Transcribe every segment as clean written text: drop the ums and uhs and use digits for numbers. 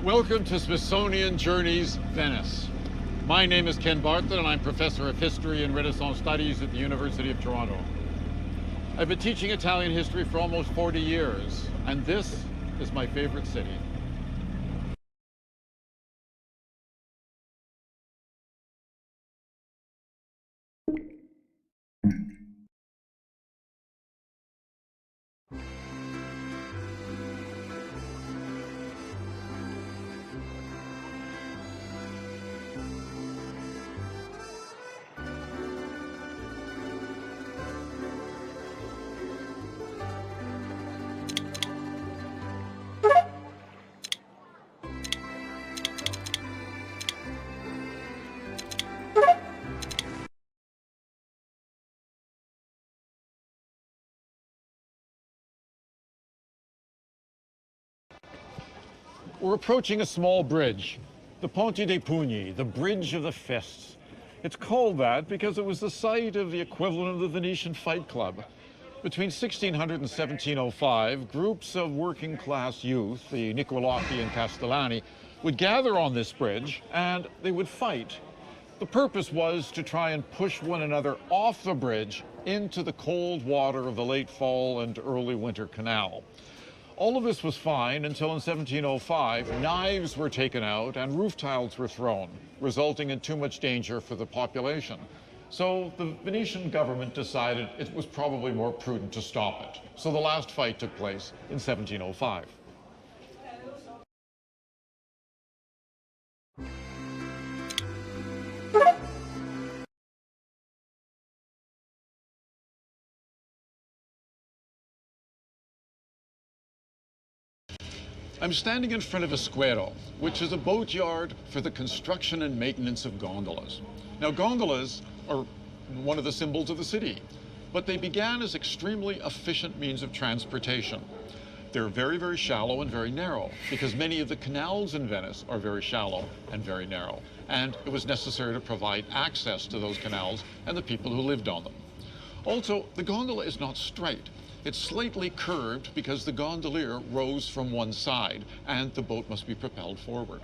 Welcome to Smithsonian Journeys, Venice. My name is Ken Bartlett, and I'm Professor of History and Renaissance Studies at the University of Toronto. I've been teaching Italian history for almost 40 years, and this is my favorite city. We're approaching a small bridge, the Ponte dei Pugni, the Bridge of the Fists. It's called that because it was the site of the equivalent of the Venetian Fight Club. Between 1600 and 1705, groups of working class youth, the Nicolati and Castellani, would gather on this bridge and they would fight. The purpose was to try and push one another off the bridge into the cold water of the late fall and early winter canal. All of this was fine until in 1705, knives were taken out and roof tiles were thrown, resulting in too much danger for the population. So the Venetian government decided it was probably more prudent to stop it. So the last fight took place in 1705. I'm standing in front of a squero, which is a boatyard for the construction and maintenance of gondolas. Now, gondolas are one of the symbols of the city, but they began as extremely efficient means of transportation. They're very, very shallow and very narrow, because many of the canals in Venice are very shallow and very narrow, and it was necessary to provide access to those canals and the people who lived on them. Also, the gondola is not straight. It's slightly curved because the gondolier rows from one side and the boat must be propelled forward.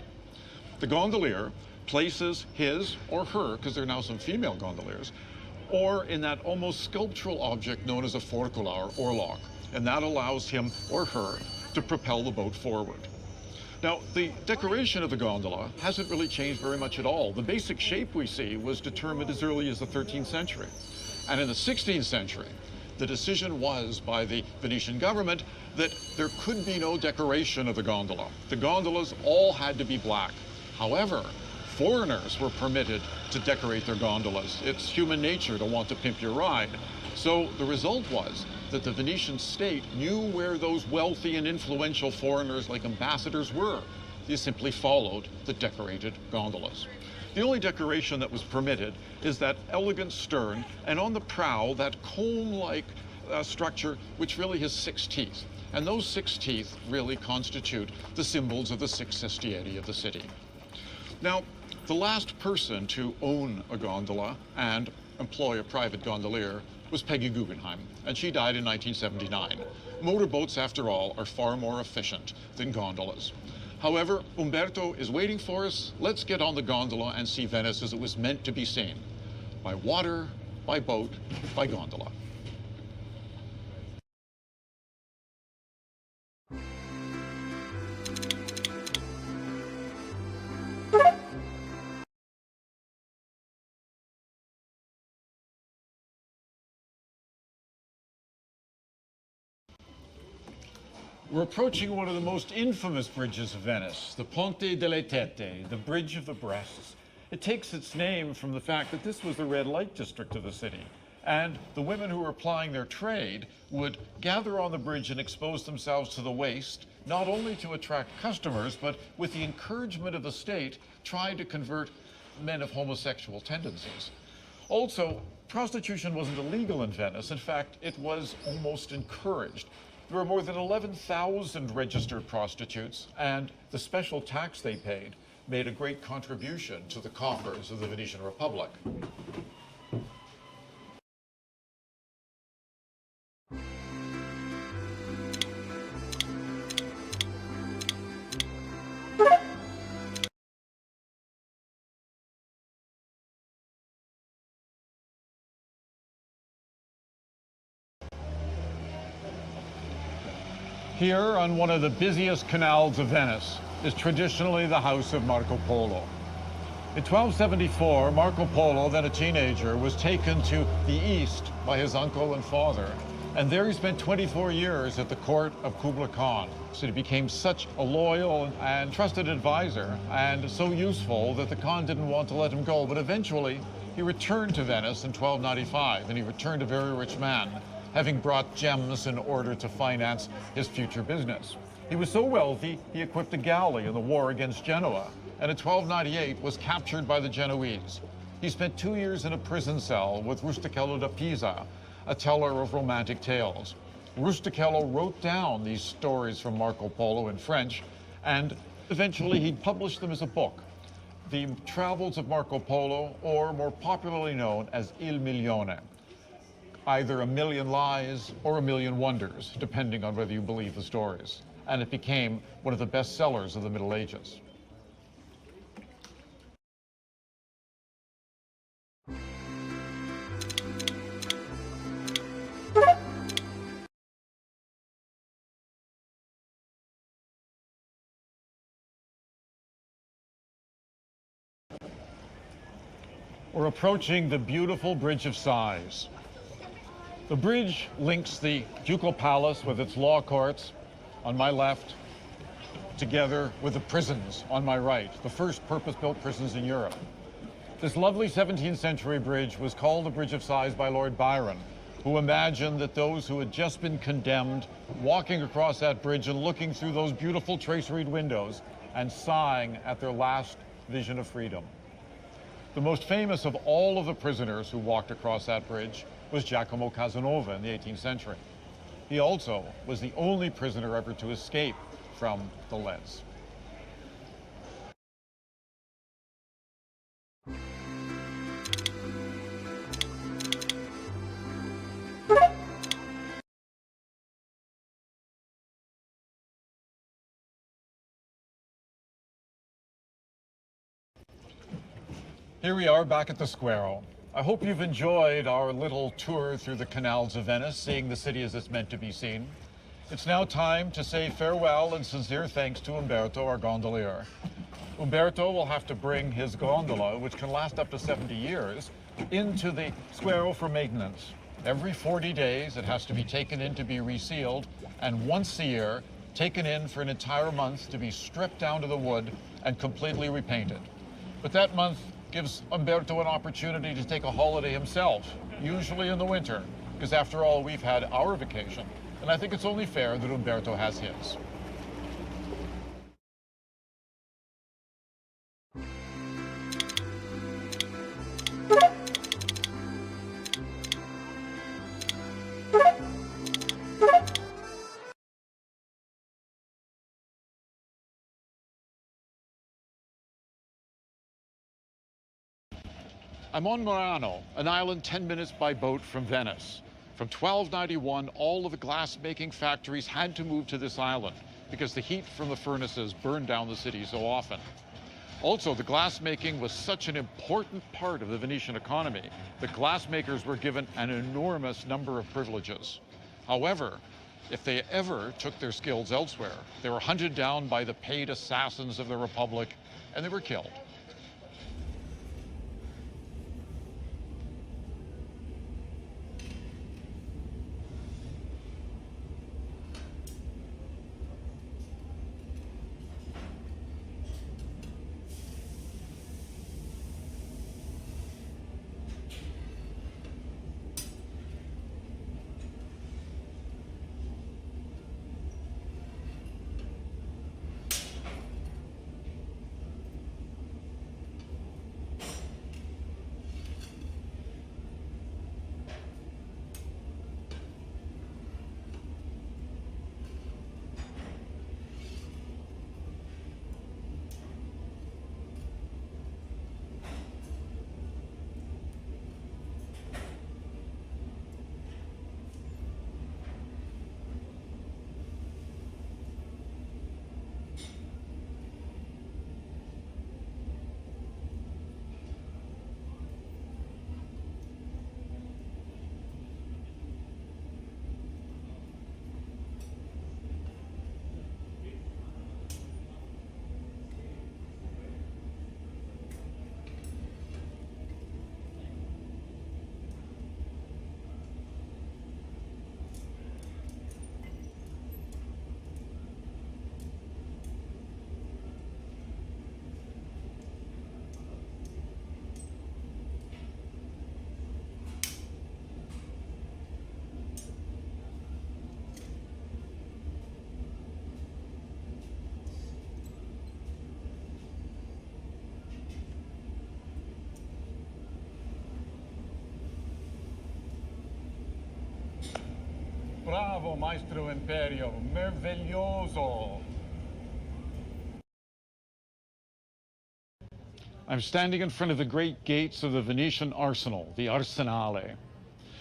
The gondolier places his or her, because there are now some female gondoliers, or in that almost sculptural object known as a forcula or oarlock, and that allows him or her to propel the boat forward. Now, the decoration of the gondola hasn't really changed very much at all. The basic shape we see was determined as early as the 13th century. And in the 16th century, the decision was by the Venetian government that there could be no decoration of the gondola. The gondolas all had to be black. However, foreigners were permitted to decorate their gondolas. It's human nature to want to pimp your ride. So the result was that the Venetian state knew where those wealthy and influential foreigners like ambassadors were. They simply followed the decorated gondolas. The only decoration that was permitted is that elegant stern, and on the prow, that comb-like structure, which really has 6 teeth. And those 6 teeth really constitute the symbols of the 6 sestieri of the city. Now, the last person to own a gondola and employ a private gondolier was Peggy Guggenheim, and she died in 1979. Motorboats, after all, are far more efficient than gondolas. However, Umberto is waiting for us. Let's get on the gondola and see Venice as it was meant to be seen. By water, by boat, by gondola. We're approaching one of the most infamous bridges of Venice, the Ponte delle Tette, the Bridge of the Breasts. It takes its name from the fact that this was the red light district of the city. And the women who were applying their trade would gather on the bridge and expose themselves to the waist, not only to attract customers, but with the encouragement of the state, try to convert men of homosexual tendencies. Also, prostitution wasn't illegal in Venice. In fact, it was almost encouraged. There were more than 11,000 registered prostitutes, and the special tax they paid made a great contribution to the coffers of the Venetian Republic. Here, on one of the busiest canals of Venice, is traditionally the house of Marco Polo. In 1274, Marco Polo, then a teenager, was taken to the east by his uncle and father, and there he spent 24 years at the court of Kublai Khan. So he became such a loyal and trusted advisor, and so useful that the Khan didn't want to let him go. But eventually, he returned to Venice in 1295, and he returned a very rich man, having brought gems in order to finance his future business. He was so wealthy, he equipped a galley in the war against Genoa, and in 1298 was captured by the Genoese. He spent 2 years in a prison cell with Rustichello da Pisa, a teller of romantic tales. Rustichello wrote down these stories from Marco Polo in French, and eventually he published them as a book, The Travels of Marco Polo, or more popularly known as Il Milione, either A Million Lies or A Million Wonders, depending on whether you believe the stories. And it became one of the best sellers of the Middle Ages. We're approaching the beautiful Bridge of Sighs. The bridge links the Ducal Palace with its law courts on my left, together with the prisons on my right, the first purpose-built prisons in Europe. This lovely 17th century bridge was called the Bridge of Sighs by Lord Byron, who imagined that those who had just been condemned walking across that bridge and looking through those beautiful traceried windows and sighing at their last vision of freedom. The most famous of all of the prisoners who walked across that bridge was Giacomo Casanova in the 18th century. He also was the only prisoner ever to escape from the leads. Here we are back at the Square. I hope you've enjoyed our little tour through the canals of Venice, seeing the city as it's meant to be seen. It's now time to say farewell and sincere thanks to Umberto, our gondolier. Umberto will have to bring his gondola, which can last up to 70 years, into the Square for maintenance. Every 40 days, it has to be taken in to be resealed, and once a year, taken in for an entire month to be stripped down to the wood and completely repainted. But that month gives Umberto an opportunity to take a holiday himself, usually in the winter, because after all, we've had our vacation, and I think it's only fair that Umberto has his. I'm on Murano, an island 10 minutes by boat from Venice. From 1291, all of the glass-making factories had to move to this island because the heat from the furnaces burned down the city so often. Also, the glass-making was such an important part of the Venetian economy that glassmakers were given an enormous number of privileges. However, if they ever took their skills elsewhere, they were hunted down by the paid assassins of the Republic, and they were killed. Bravo, Maestro Imperio. Meraviglioso. I'm standing in front of the great gates of the Venetian arsenal, the Arsenale.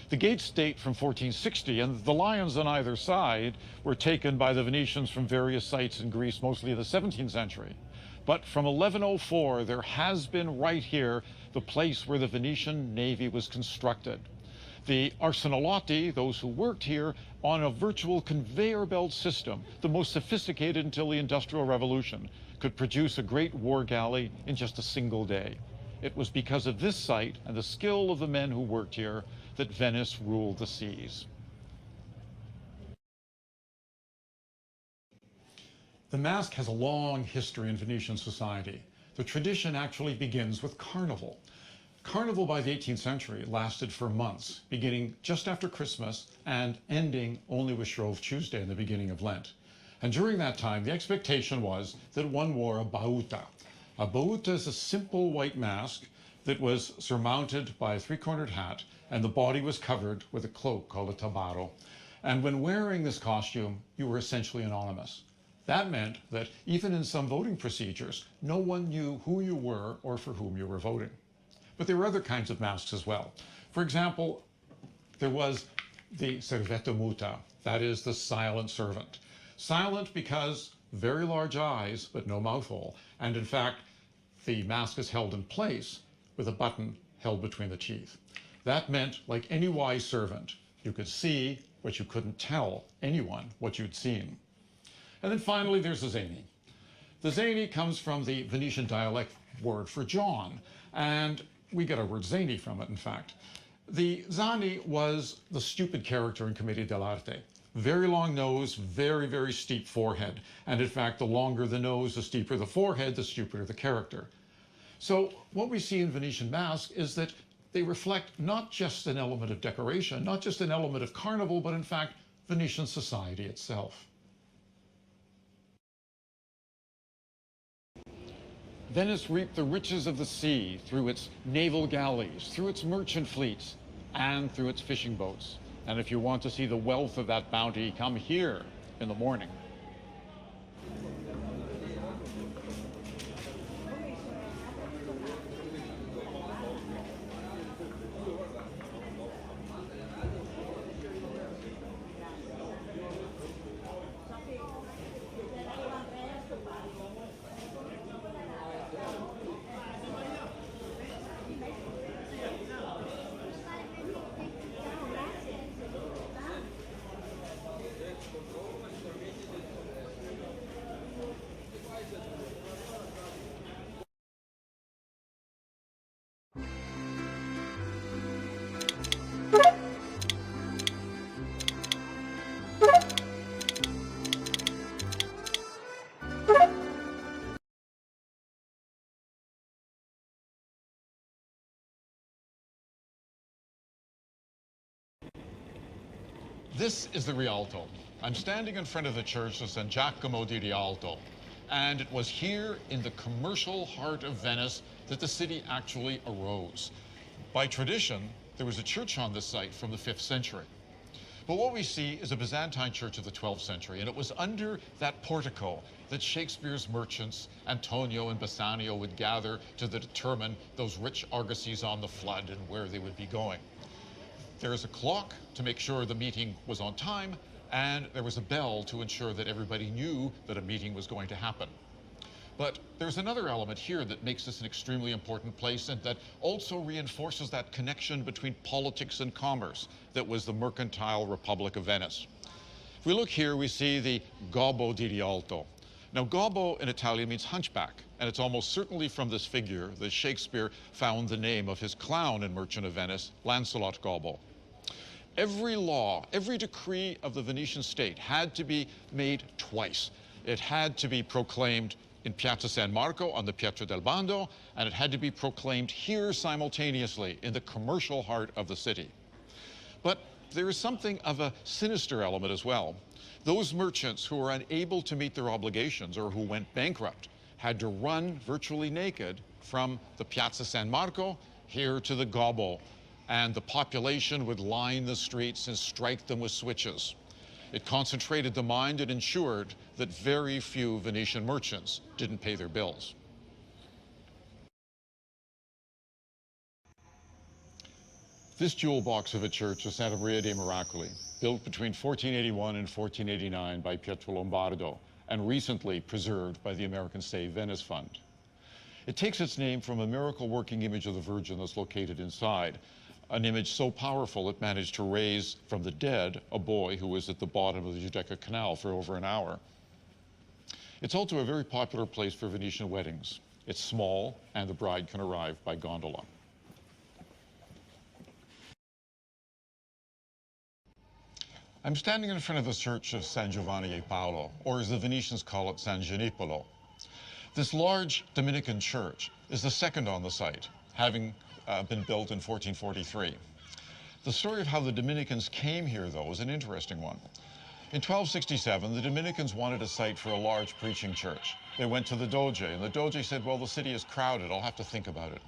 The gates date from 1460, and the lions on either side were taken by the Venetians from various sites in Greece, mostly in the 17th century. But from 1104, there has been right here the place where the Venetian navy was constructed. The arsenalotti, those who worked here, on a virtual conveyor belt system, the most sophisticated until the Industrial Revolution, could produce a great war galley in just a single day. It was because of this site and the skill of the men who worked here that Venice ruled the seas. The mask has a long history in Venetian society. The tradition actually begins with carnival. Carnival by the 18th century lasted for months, beginning just after Christmas and ending only with Shrove Tuesday in the beginning of Lent. And during that time, the expectation was that one wore a bauta. A bauta is a simple white mask that was surmounted by a three-cornered hat, and the body was covered with a cloak called a tabaro. And when wearing this costume, you were essentially anonymous. That meant that even in some voting procedures, no one knew who you were or for whom you were voting. But there were other kinds of masks as well. For example, there was the servetto muta, that is the silent servant. Silent because very large eyes, but no mouth hole. And in fact, the mask is held in place with a button held between the teeth. That meant, like any wise servant, you could see, but you couldn't tell anyone what you'd seen. And then finally, there's the zany. The zany comes from the Venetian dialect word for John, and we get our word zany from it, in fact. The zani was the stupid character in Commedia dell'arte. Very long nose, very, very steep forehead. And in fact, the longer the nose, the steeper the forehead, the stupider the character. So what we see in Venetian masks is that they reflect not just an element of decoration, not just an element of carnival, but in fact, Venetian society itself. Venice reaped the riches of the sea through its naval galleys, through its merchant fleets, and through its fishing boats. And if you want to see the wealth of that bounty, come here in the morning. This is the Rialto. I'm standing in front of the church of San Giacomo di Rialto, and it was here in the commercial heart of Venice that the city actually arose. By tradition, there was a church on this site from the 5th century. But what we see is a Byzantine church of the 12th century, and it was under that portico that Shakespeare's merchants, Antonio and Bassanio, would gather to determine those rich argosies on the flood and where they would be going. There is a clock to make sure the meeting was on time, and there was a bell to ensure that everybody knew that a meeting was going to happen. But there's another element here that makes this an extremely important place and that also reinforces that connection between politics and commerce that was the mercantile Republic of Venice. If we look here, we see the Gobbo di Rialto. Now, gobbo in Italian means hunchback, and it's almost certainly from this figure that Shakespeare found the name of his clown in Merchant of Venice, Lancelot Gobbo. Every law, every decree of the Venetian state had to be made twice. It had to be proclaimed in Piazza San Marco on the Piazza del Bando, and it had to be proclaimed here simultaneously in the commercial heart of the city. But there is something of a sinister element as well. Those merchants who were unable to meet their obligations or who went bankrupt had to run virtually naked from the Piazza San Marco here to the Gobbo, and the population would line the streets and strike them with switches. It concentrated the mind and ensured that very few Venetian merchants didn't pay their bills. This jewel box of a church is Santa Maria dei Miracoli, built between 1481 and 1489 by Pietro Lombardo, and recently preserved by the American Save Venice Fund. It takes its name from a miracle-working image of the Virgin that's located inside, an image so powerful it managed to raise from the dead a boy who was at the bottom of the Giudecca Canal for over an hour. It's also a very popular place for Venetian weddings. It's small, and the bride can arrive by gondola. I'm standing in front of the church of San Giovanni e Paolo, or as the Venetians call it, San Gianicolo. This large Dominican church is the second on the site, having been built in 1443. The story of how the Dominicans came here, though, is an interesting one. In 1267, the Dominicans wanted a site for a large preaching church. They went to the Doge, and the Doge said, well, the city is crowded, I'll have to think about it.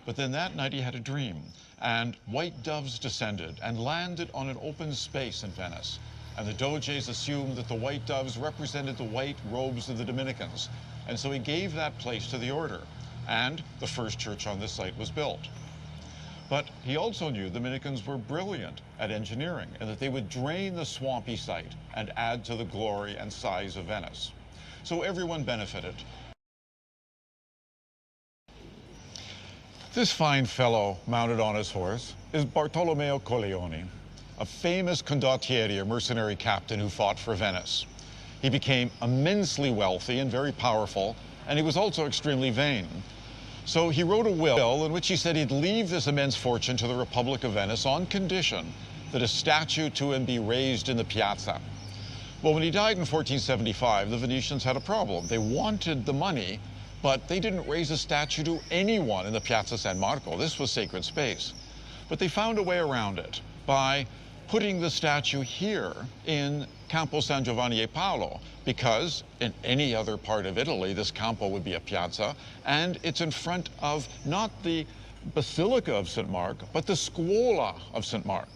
But then that night he had a dream, and white doves descended and landed on an open space in Venice. And the Doges assumed that the white doves represented the white robes of the Dominicans. And so he gave that place to the order, and the first church on this site was built. But he also knew the Dominicans were brilliant at engineering, and that they would drain the swampy site and add to the glory and size of Venice. So everyone benefited. This fine fellow mounted on his horse is Bartolomeo Colleoni, a famous condottieri, or mercenary captain who fought for Venice. He became immensely wealthy and very powerful, and he was also extremely vain. So he wrote a will in which he said he'd leave this immense fortune to the Republic of Venice on condition that a statue to him be raised in the piazza. Well, when he died in 1475, the Venetians had a problem. They wanted the money, but they didn't raise a statue to anyone in the Piazza San Marco. This was sacred space. But they found a way around it by putting the statue here in Campo San Giovanni e Paolo, because in any other part of Italy, this Campo would be a piazza, and it's in front of not the Basilica of St. Mark, but the Scuola of St. Mark.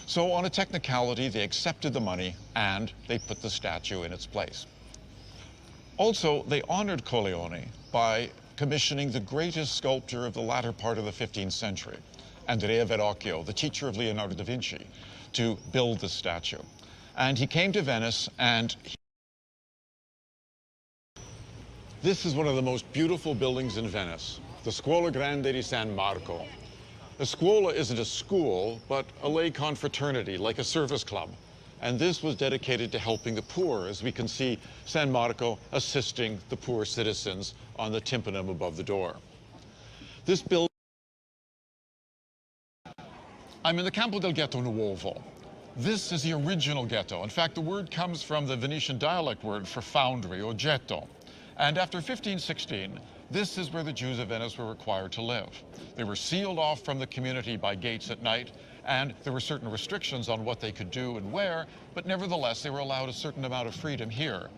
So on a technicality, they accepted the money and they put the statue in its place. Also, they honored Colleoni by commissioning the greatest sculptor of the latter part of the 15th century, Andrea Verrocchio, the teacher of Leonardo da Vinci, to build the statue. And he came to Venice, and this is one of the most beautiful buildings in Venice, the Scuola Grande di San Marco. The Scuola isn't a school, but a lay confraternity, like a service club. And this was dedicated to helping the poor, as we can see San Marco assisting the poor citizens on the tympanum above the door. This building. I'm in the Campo del Ghetto Nuovo. This is the original ghetto. In fact, the word comes from the Venetian dialect word for foundry, or ghetto. And after 1516, this is where the Jews of Venice were required to live. They were sealed off from the community by gates at night, and there were certain restrictions on what they could do and where, but nevertheless, they were allowed a certain amount of freedom here.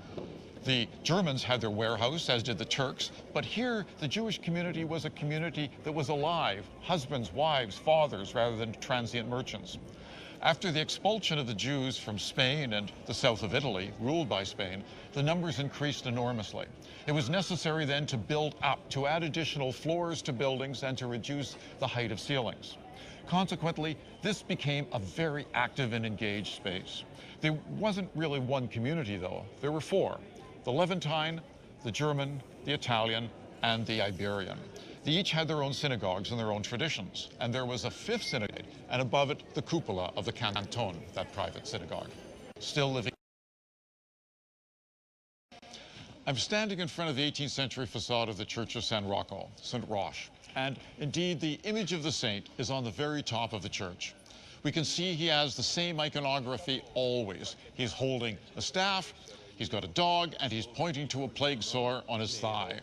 The Germans had their warehouse, as did the Turks, but here the Jewish community was a community that was alive, husbands, wives, fathers, rather than transient merchants. After the expulsion of the Jews from Spain and the south of Italy, ruled by Spain, the numbers increased enormously. It was necessary then to build up, to add additional floors to buildings and to reduce the height of ceilings. Consequently, this became a very active and engaged space. There wasn't really one community, though. There were four: the Levantine, the German, the Italian, and the Iberian. They each had their own synagogues and their own traditions. And there was a fifth synagogue, and above it, the cupola of the Canton, that private synagogue, still living. I'm standing in front of the 18th century facade of the Church of San Rocco, St. Roch. And indeed, the image of the saint is on the very top of the church. We can see he has the same iconography always. He's holding a staff, he's got a dog, and he's pointing to a plague sore on his thigh.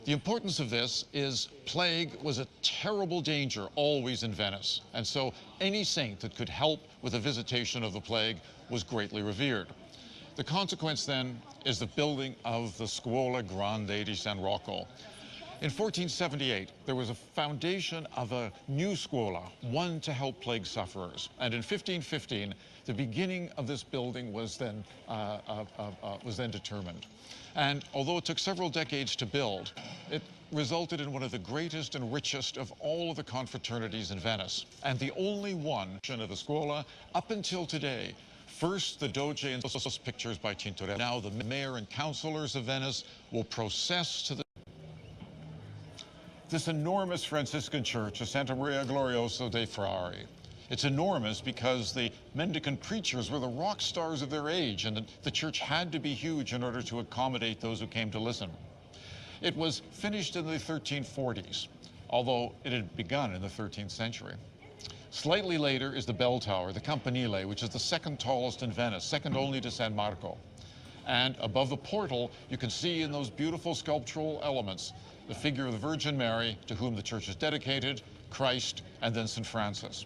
The importance of this is plague was a terrible danger always in Venice. And so any saint that could help with the visitation of the plague was greatly revered. The consequence then is the building of the Scuola Grande di San Rocco. In 1478, there was a foundation of a new scuola, one to help plague sufferers. And in 1515, the beginning of this building was then determined. And although it took several decades to build, it resulted in one of the greatest and richest of all of the confraternities in Venice, and the only one of the scuola up until today. First, the Doge and those pictures by Tintoretto. Now the mayor and councilors of Venice will process to the... This enormous Franciscan church is Santa Maria Glorioso dei Frari. It's enormous because the mendicant preachers were the rock stars of their age, and the church had to be huge in order to accommodate those who came to listen. It was finished in the 1340s, although it had begun in the 13th century. Slightly later is the bell tower, the Campanile, which is the second tallest in Venice, second only to San Marco. And above the portal, you can see in those beautiful sculptural elements the figure of the Virgin Mary, to whom the church is dedicated, Christ, and then St. Francis.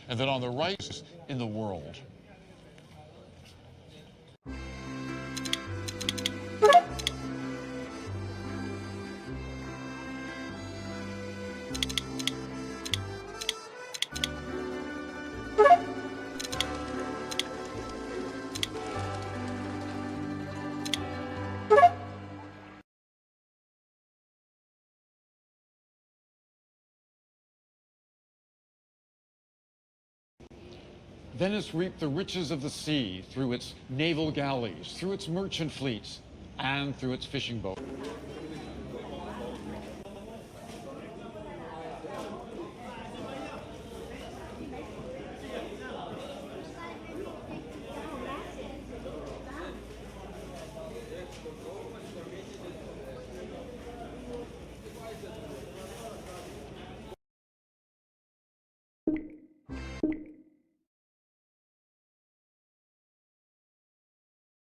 And then on the right, in the world. Venice reaped the riches of the sea through its naval galleys, through its merchant fleets, and through its fishing boats.